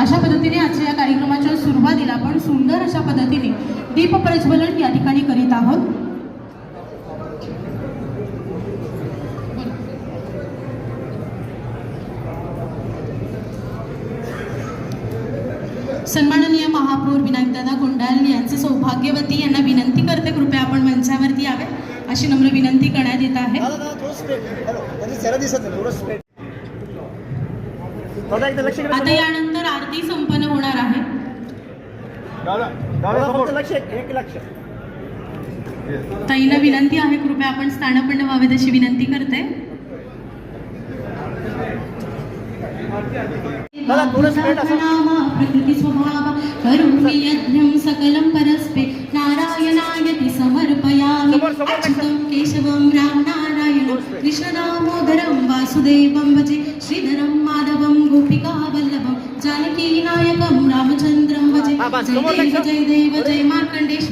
अशा पद्धतीने आजच्या या कार्यक्रमाच्या सुरुवातीला आपण सुंदर अशा पद्धतीने दीप प्रज्वलन या ठिकाणी करीत आहोत। सन्माननीय महापौर विनायकदादा कुंडाल यांचे सौभाग्यवती यांना विनंती करते, कृपया आपण मंचावरती यावे अशी नम्र विनंती करण्यात येत आहे। आता यानंतर आरती संपन्न होणार आहे। ताईला विनंती आहे, कृपया आपण स्थानापन्न व्हावे अशी विनंती करते। प्रकृति स्वभाव करोमि यज्ञं सकलं परस्पे नारायणायति समर्पयामि। अच्युतं केशवं राम नारायणं कृष्णदामोदरं वासुदेवं भजे श्रीधरं माधवं गोपिका वल्लभं जानकी नायकं रामचन्द्रं भजे। जय देव जय देव जय मार्कण्डेय।